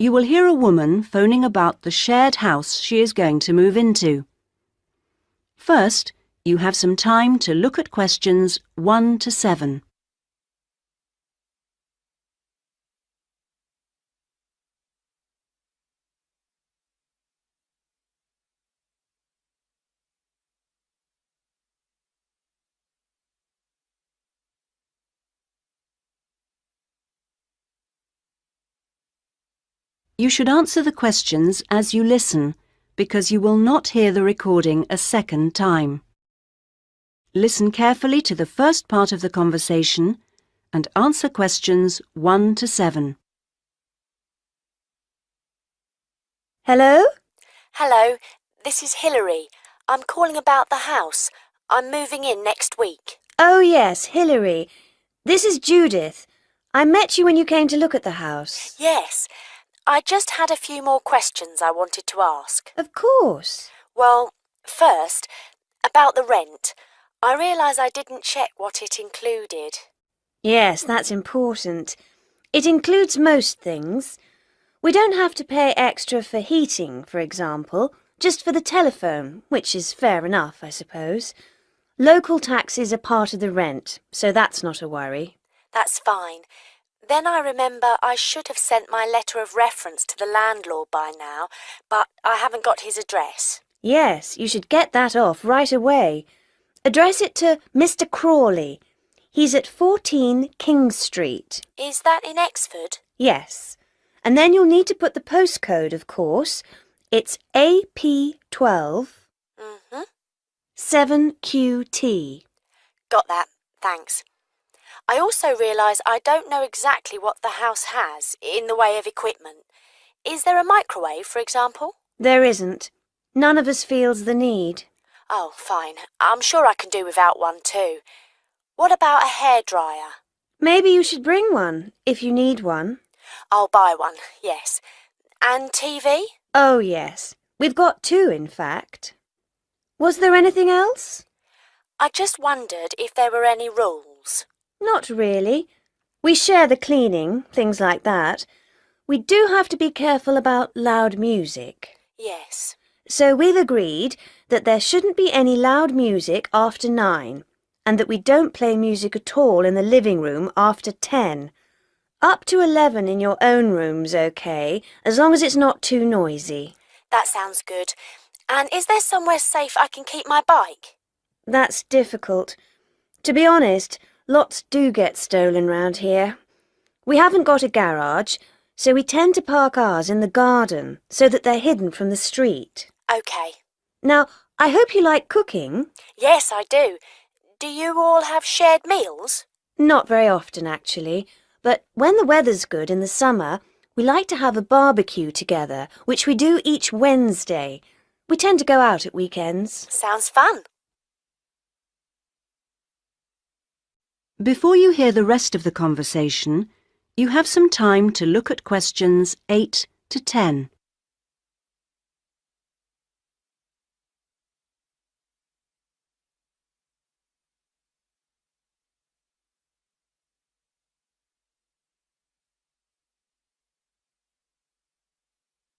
You will hear a woman phoning about the shared house she is going to move into. First, you have some time to look at questions 1 to 7. You should answer the questions as you listen, because you will not hear the recording a second time. Listen carefully to the first part of the conversation and answer questions 1 to 7. Hello? Hello, this is Hilary. I'm calling about the house. I'm moving in next week. Oh yes, Hilary. This is Judith. I met you when you came to look at the house. Yes, I just had a few more questions I wanted to ask. Of course. Well, first, about the rent. I realise I didn't check what it included. Yes, that's important. It includes most things. We don't have to pay extra for heating, for example, just for the telephone, which is fair enough, I suppose. Local taxes are part of the rent, so that's not a worry. That's fine. Then I remember I should have sent my letter of reference to the landlord by now, but I haven't got his address. Yes, you should get that off right away. Address it to Mr. Crawley. He's at 14 King Street. Is that in Exford? Yes. And then you'll need to put the postcode, of course. It's AP12 7QT. Got that, thanks. I also realise I don't know exactly what the house has in the way of equipment. Is there a microwave, for example? There isn't. None of us feels the need. Oh, fine. I'm sure I can do without one too. What about a hairdryer? Maybe you should bring one, if you need one. I'll buy one, yes. And TV? Oh, yes. We've got 2, in fact. Was there anything else? I just wondered if there were any rules. Not really. We share the cleaning, things like that. We do have to be careful about loud music. Yes. So we've agreed that there shouldn't be any loud music after 9, and that we don't play music at all in the living room after 10. Up to 11 in your own room's okay, as long as it's not too noisy. That sounds good. And is there somewhere safe I can keep my bike? That's difficult. To be honest, lots do get stolen round here. We haven't got a garage, so we tend to park ours in the garden so that they're hidden from the street. OK. Now, I hope you like cooking. Yes, I do. Do you all have shared meals? Not very often, actually, but when the weather's good in the summer, we like to have a barbecue together, which we do each Wednesday. We tend to go out at weekends. Sounds fun. Before you hear the rest of the conversation, you have some time to look at questions 8 to 10.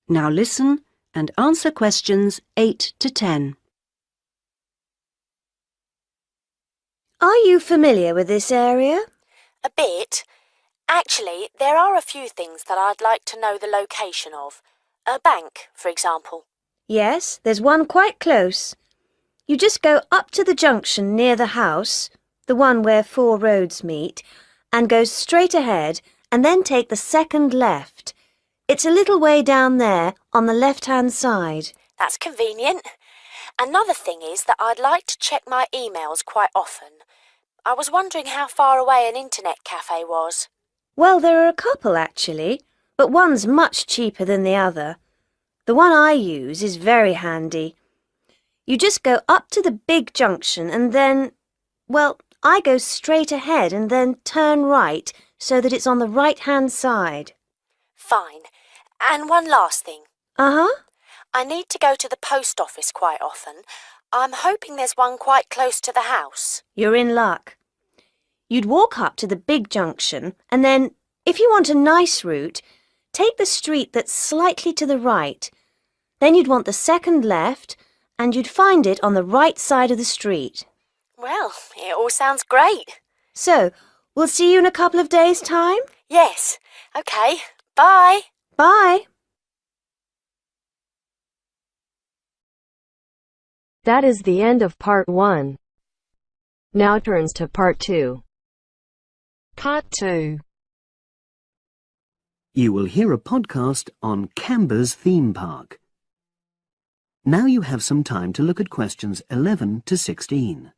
Now listen and answer questions 8 to 10. Are you familiar with this area? A bit. Actually, there are a few things that I'd like to know the location of. A bank, for example. Yes, there's one quite close. You just go up to the junction near the house, the one where 4 roads meet, and go straight ahead and then take the second left. It's a little way down there on the left-hand side. That's convenient. Another thing is that I'd like to check my emails quite often. I was wondering how far away an internet cafe was. Well, there are a couple actually, but one's much cheaper than the other. The one I use is very handy. You just go up to the big junction and then, well, I go straight ahead and then turn right so that it's on the right-hand side. Fine. And one last thing. Uh-huh. I need to go to the post office quite often. I'm hoping there's one quite close to the house. You're in luck. You'd walk up to the big junction and then, if you want a nice route, take the street that's slightly to the right. Then you'd want the second left, and you'd find it on the right side of the street. Well, it all sounds great. So, we'll see you in a couple of days' time? Yes. OK. Bye. Bye. That is the end of part 1. Now turns to part 2. Part 2. You will hear a podcast on Canberra's theme park. Now you have some time to look at questions 11 to 16.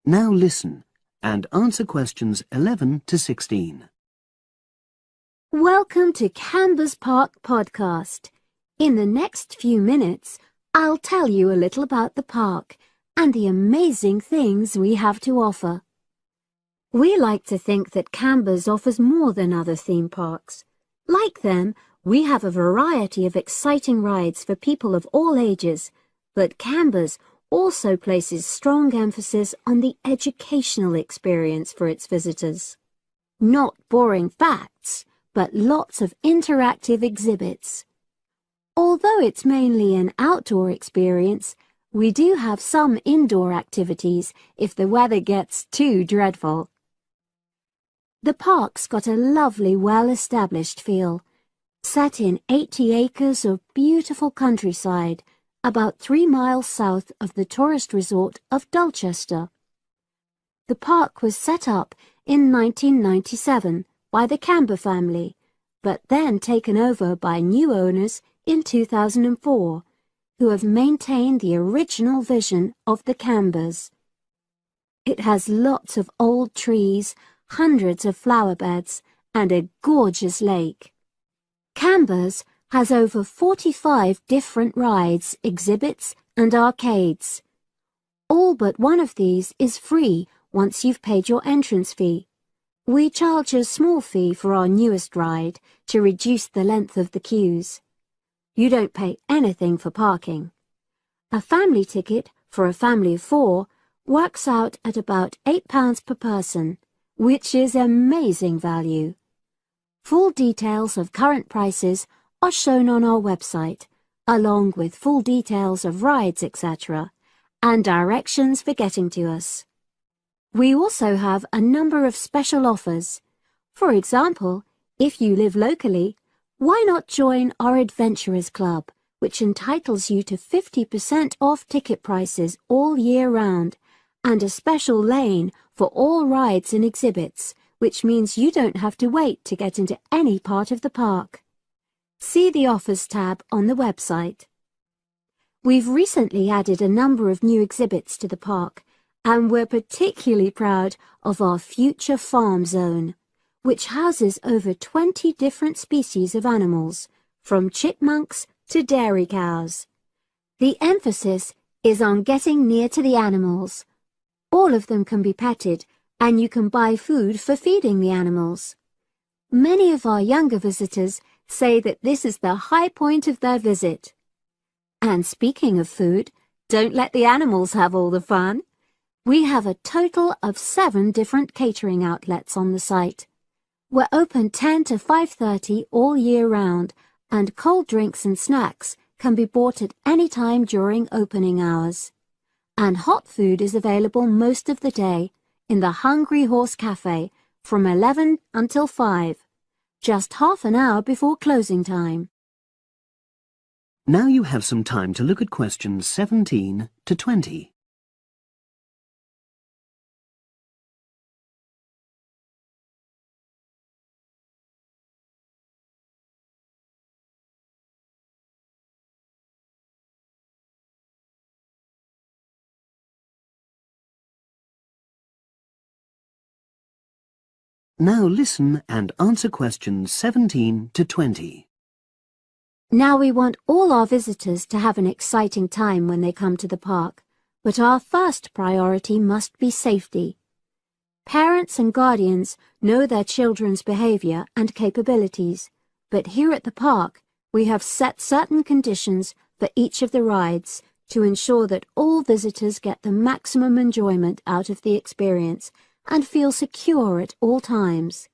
Now listen and answer questions 11 to 16. Welcome to Canberra's Park podcast. In the next few minutes, I'll tell you a little about the park and the amazing things we have to offer. We like to think that Canberra's offers more than other theme parks. Like them, we have a variety of exciting rides for people of all ages, but Canberra's also places strong emphasis on the educational experience for its visitors. Not boring facts, but lots of interactive exhibits. Although it's mainly an outdoor experience, we do have some indoor activities if the weather gets too dreadful. The park's got a lovely, well-established feel, set in 80 acres of beautiful countryside, about 3 miles south of the tourist resort of Dulchester. The park was set up in 1997 by the Canberra family, but then taken over by new owners in 2004, who have maintained the original vision of the Canberras. It has lots of old trees, hundreds of flower beds, and a gorgeous lake. Canberra's has over 45 different rides, exhibits, and arcades. All but one of these is free once you've paid your entrance fee. We charge a small fee for our newest ride to reduce the length of the queues. You don't pay anything for parking. A family ticket for a family of 4 works out at about £8 per person, which is amazing value. Full details of current prices are shown on our website, along with full details of rides, etc., and directions for getting to us. We also have a number of special offers. For example, if you live locally, why not join our Adventurers Club, which entitles you to 50% off ticket prices all year round, and a special lane for all rides and exhibits, which means you don't have to wait to get into any part of the park. See the Offers tab on the website. We've recently added a number of new exhibits to the park, and we're particularly proud of our Future Farm Zone, which houses over 20 different species of animals, from chipmunks to dairy cows. The emphasis is on getting near to the animals. All of them can be petted, and you can buy food for feeding the animals. Many of our younger visitors say that this is the high point of their visit. And speaking of food, don't let the animals have all the fun. We have a total of 7 different catering outlets on the site. We're open 10 to 5:30 all year round, and cold drinks and snacks can be bought at any time during opening hours. And hot food is available most of the day in the Hungry Horse Cafe from 11 until 5, just half an hour before closing time. Now you have some time to look at questions 17 to 20. Now listen and answer questions 17 to 20. Now we want all our visitors to have an exciting time when they come to the park, but our first priority must be safety. Parents and guardians know their children's behaviour and capabilities, but here at the park we have set certain conditions for each of the rides to ensure that all visitors get the maximum enjoyment out of the experience and feel secure at all times.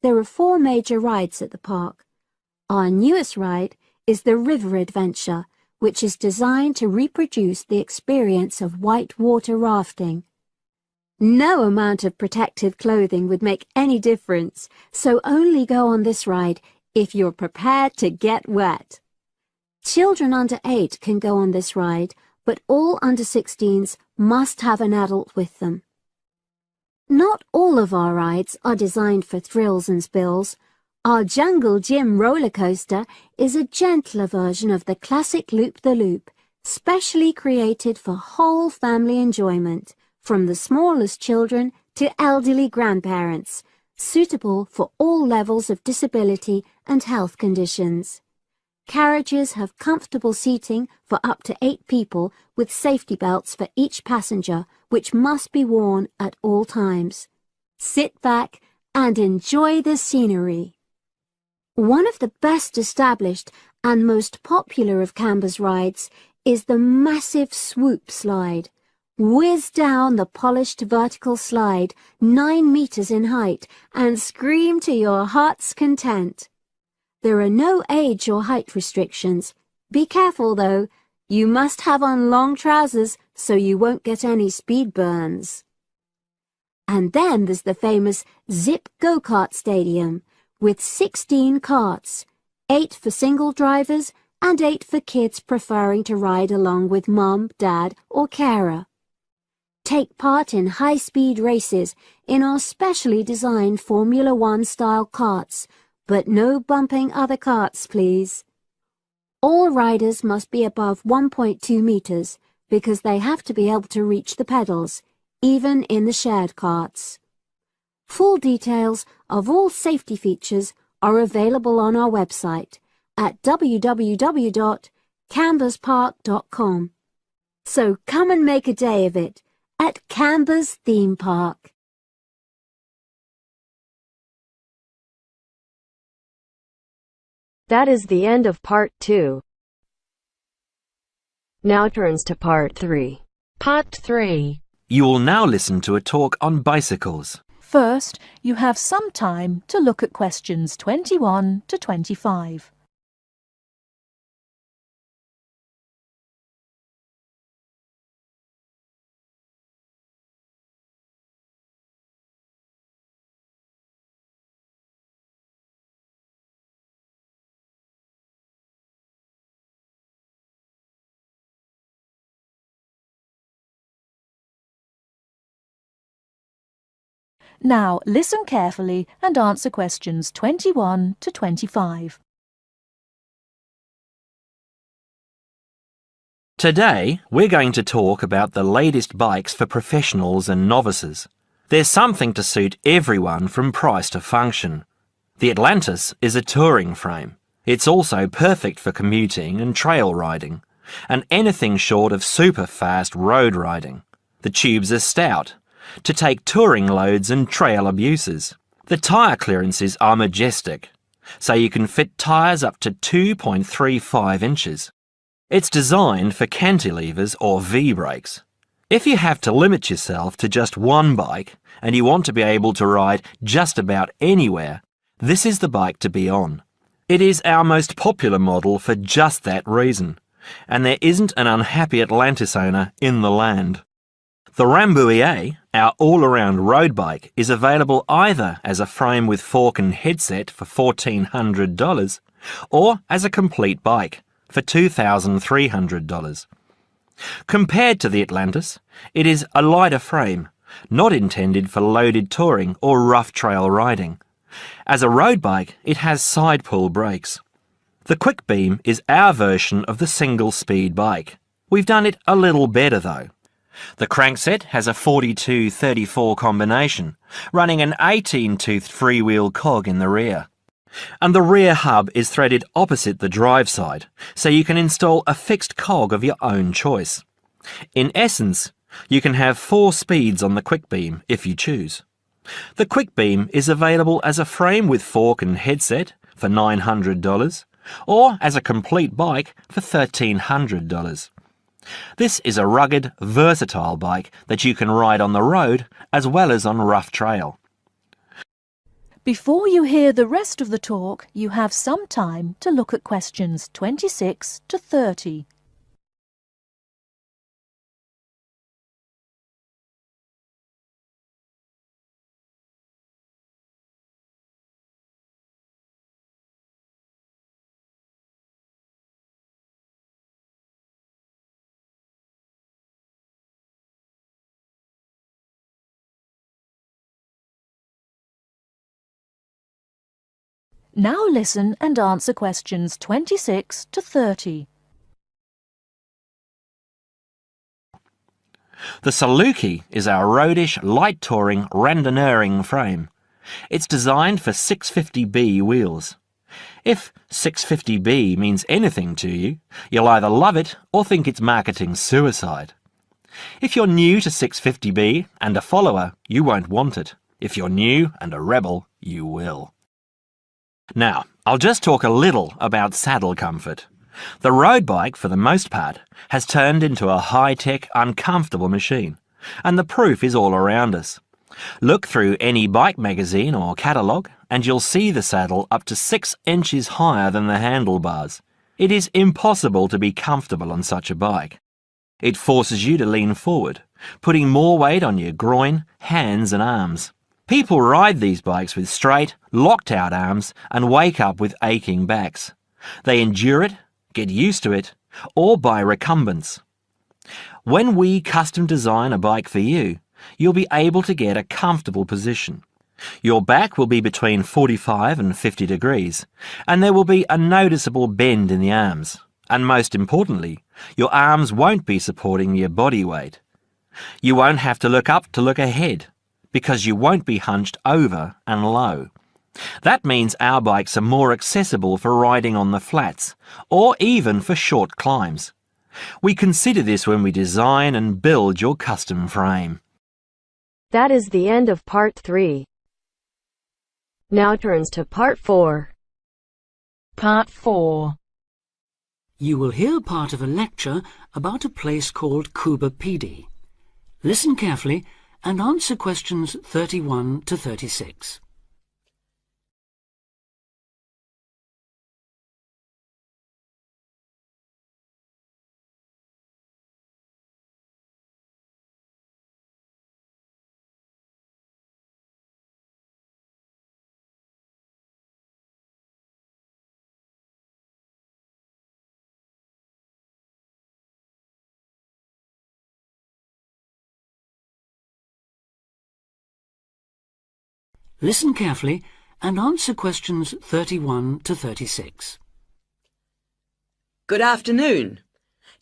There are 4 major rides at the park. Our newest ride is the River Adventure, which is designed to reproduce the experience of whitewater rafting. No amount of protective clothing would make any difference, so only go on this ride if you're prepared to get wet. Children under 8 can go on this ride, but all under 16s must have an adult with them. Not all of our rides are designed for thrills and spills. Our Jungle Gym roller coaster is a gentler version of the classic Loop-the-Loop, specially created for whole family enjoyment, from the smallest children to elderly grandparents, suitable for all levels of disability and health conditions. Carriages have comfortable seating for up to 8 people with safety belts for each passenger, which must be worn at all times. Sit back and enjoy the scenery. One of the best established and most popular of Canberra's rides is the massive swoop slide. Whiz down the polished vertical slide 9 meters in height and scream to your heart's content. There are no age or height restrictions. Be careful though, you must have on long trousers so you won't get any speed burns. And then there's the famous Zip Go-Kart Stadium with 16 karts, 8 for single drivers and 8 for kids preferring to ride along with mum, dad or carer. Take part in high-speed races in our specially designed Formula 1 style karts, but no bumping other karts, please. All riders must be above 1.2 meters because they have to be able to reach the pedals, even in the shared karts. Full details of all safety features are available on our website at www.camberspark.com. So come and make a day of it at Canberra's Theme Park. That is the end of part 2. Now turns to part 3. Part 3. You will now listen to a talk on bicycles. First, you have some time to look at questions 21 to 25. Now listen carefully and answer questions 21 to 25. Today, we're going to talk about the latest bikes for professionals and novices. There's something to suit everyone from price to function. The Atlantis is a touring frame. It's also perfect for commuting and trail riding, and anything short of super fast road riding. The tubes are stout, to take touring loads and trail abuses. The tyre clearances are majestic, so you can fit tyres up to 2.35 inches. It's designed for cantilevers or V-brakes. If you have to limit yourself to just one bike and you want to be able to ride just about anywhere, this is the bike to be on. It is our most popular model for just that reason, and there isn't an unhappy Atlantis owner in the land. The Rambouillet, our all-around road bike, is available either as a frame with fork and headset for $1,400 or as a complete bike for $2,300. Compared to the Atlantis, it is a lighter frame, not intended for loaded touring or rough trail riding. As a road bike, it has side-pull brakes. The Quick Beam is our version of the single-speed bike. We've done it a little better though. The crankset has a 42-34 combination, running an 18-toothed freewheel cog in the rear. And the rear hub is threaded opposite the drive side, so you can install a fixed cog of your own choice. In essence, you can have 4 speeds on the Quick Beam if you choose. The Quick Beam is available as a frame with fork and headset for $900 or as a complete bike for $1,300. This is a rugged, versatile bike that you can ride on the road as well as on rough trail. Before you hear the rest of the talk, you have some time to look at questions 26 to 30. Now listen and answer questions 26 to 30. The Saluki is our roadish, light-touring, randonneuring frame. It's designed for 650B wheels. If 650B means anything to you, you'll either love it or think it's marketing suicide. If you're new to 650B and a follower, you won't want it. If you're new and a rebel, you will. Now, I'll just talk a little about saddle comfort. The road bike, for the most part, has turned into a high-tech, uncomfortable machine, and the proof is all around us. Look through any bike magazine or catalogue, and you'll see the saddle up to 6 inches higher than the handlebars. It is impossible to be comfortable on such a bike. It forces you to lean forward, putting more weight on your groin, hands and arms. People ride these bikes with straight, locked-out arms and wake up with aching backs. They endure it, get used to it, or buy recumbents. When we custom design a bike for you, you'll be able to get a comfortable position. Your back will be between 45 and 50 degrees, and there will be a noticeable bend in the arms. And most importantly, your arms won't be supporting your body weight. You won't have to look up to look ahead, because you won't be hunched over and low. That means our bikes are more accessible for riding on the flats, or even for short climbs. We consider this when we design and build your custom frame. That is the end of part 3. Now turns to part 4. Part 4. You will hear part of a lecture about a place called Cuba PD. Listen carefully and answer questions 31 to 36. Listen carefully and answer questions 31 to 36. Good afternoon.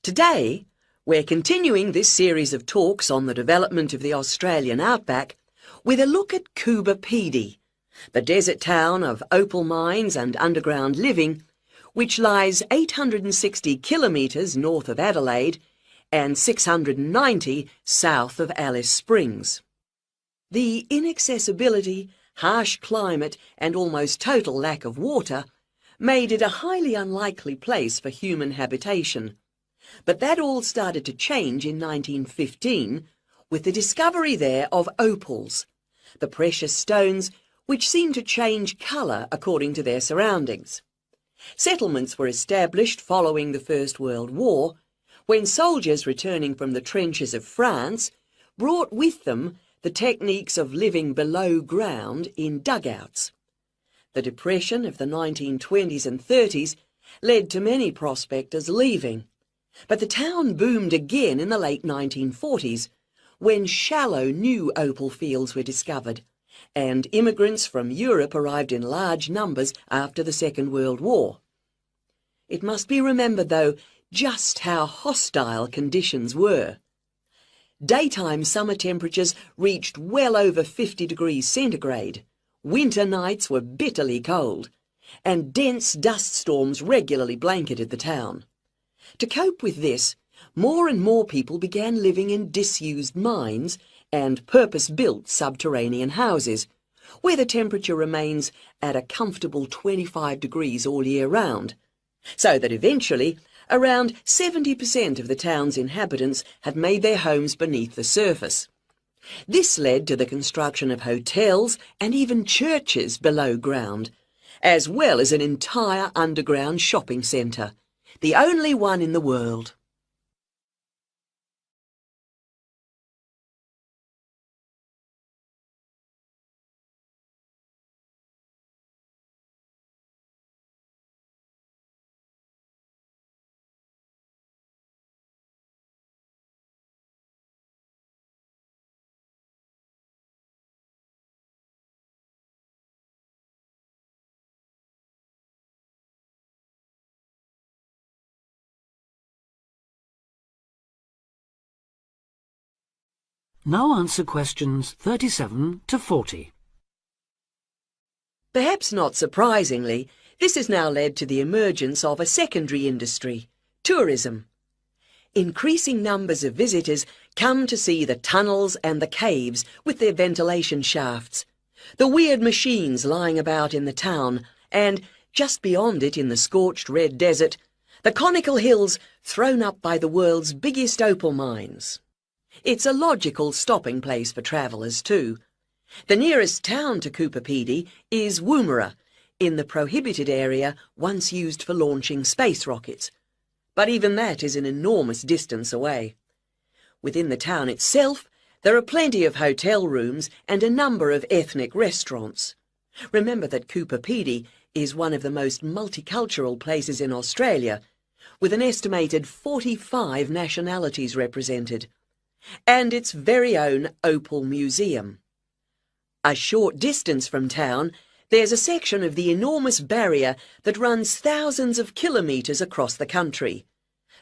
Today, we're continuing this series of talks on the development of the Australian outback with a look at Cuba PD, the desert town of opal mines and underground living, which lies 860 kilometres north of Adelaide and 690 south of Alice Springs. The inaccessibility, harsh climate and almost total lack of water made it a highly unlikely place for human habitation. But that all started to change in 1915 with the discovery there of opals, the precious stones which seem to change colour according to their surroundings. Settlements were established following the First World War, when soldiers returning from the trenches of France brought with them the techniques of living below ground in dugouts. The depression of the 1920s and 30s led to many prospectors leaving, but the town boomed again in the late 1940s when shallow new opal fields were discovered, and immigrants from Europe arrived in large numbers after the Second World War. It must be remembered, though, just how hostile conditions were. Daytime summer temperatures reached well over 50 degrees centigrade, winter nights were bitterly cold, and dense dust storms regularly blanketed the town. To cope with this, more and more people began living in disused mines and purpose-built subterranean houses, where the temperature remains at a comfortable 25 degrees all year round, so that eventually around 70% of the town's inhabitants had made their homes beneath the surface. This led to the construction of hotels and even churches below ground, as well as an entire underground shopping centre, the only one in the world. Now answer questions 37 to 40. Perhaps not surprisingly, this has now led to the emergence of a secondary industry, tourism. Increasing numbers of visitors come to see the tunnels and the caves with their ventilation shafts, the weird machines lying about in the town, and, just beyond it in the scorched red desert, the conical hills thrown up by the world's biggest opal mines. It's a logical stopping place for travellers too. The nearest town to Coober Pedy is Woomera, in the prohibited area once used for launching space rockets. But even that is an enormous distance away. Within the town itself, there are plenty of hotel rooms and a number of ethnic restaurants. Remember that Coober Pedy is one of the most multicultural places in Australia, with an estimated 45 nationalities represented, and its very own Opal Museum. A short distance from town, there's a section of the enormous barrier that runs thousands of kilometres across the country,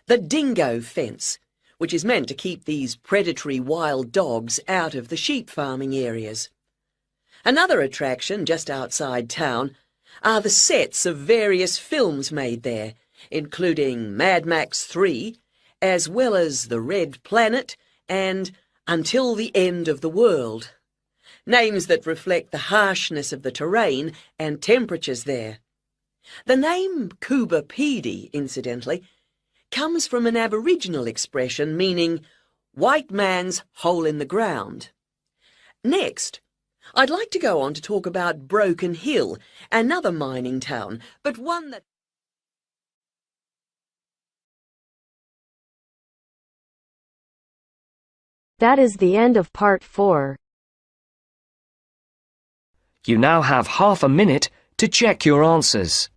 the dingo fence, which is meant to keep these predatory wild dogs out of the sheep farming areas. Another attraction just outside town are the sets of various films made there, including Mad Max 3, as well as The Red Planet and Until the End of the World, names that reflect the harshness of the terrain and temperatures there. The name Coober Pedy, incidentally, comes from an Aboriginal expression meaning white man's hole in the ground. Next, I'd like to go on to talk about Broken Hill, another mining town, but one that... That is the end of part 4. You now have half a minute to check your answers.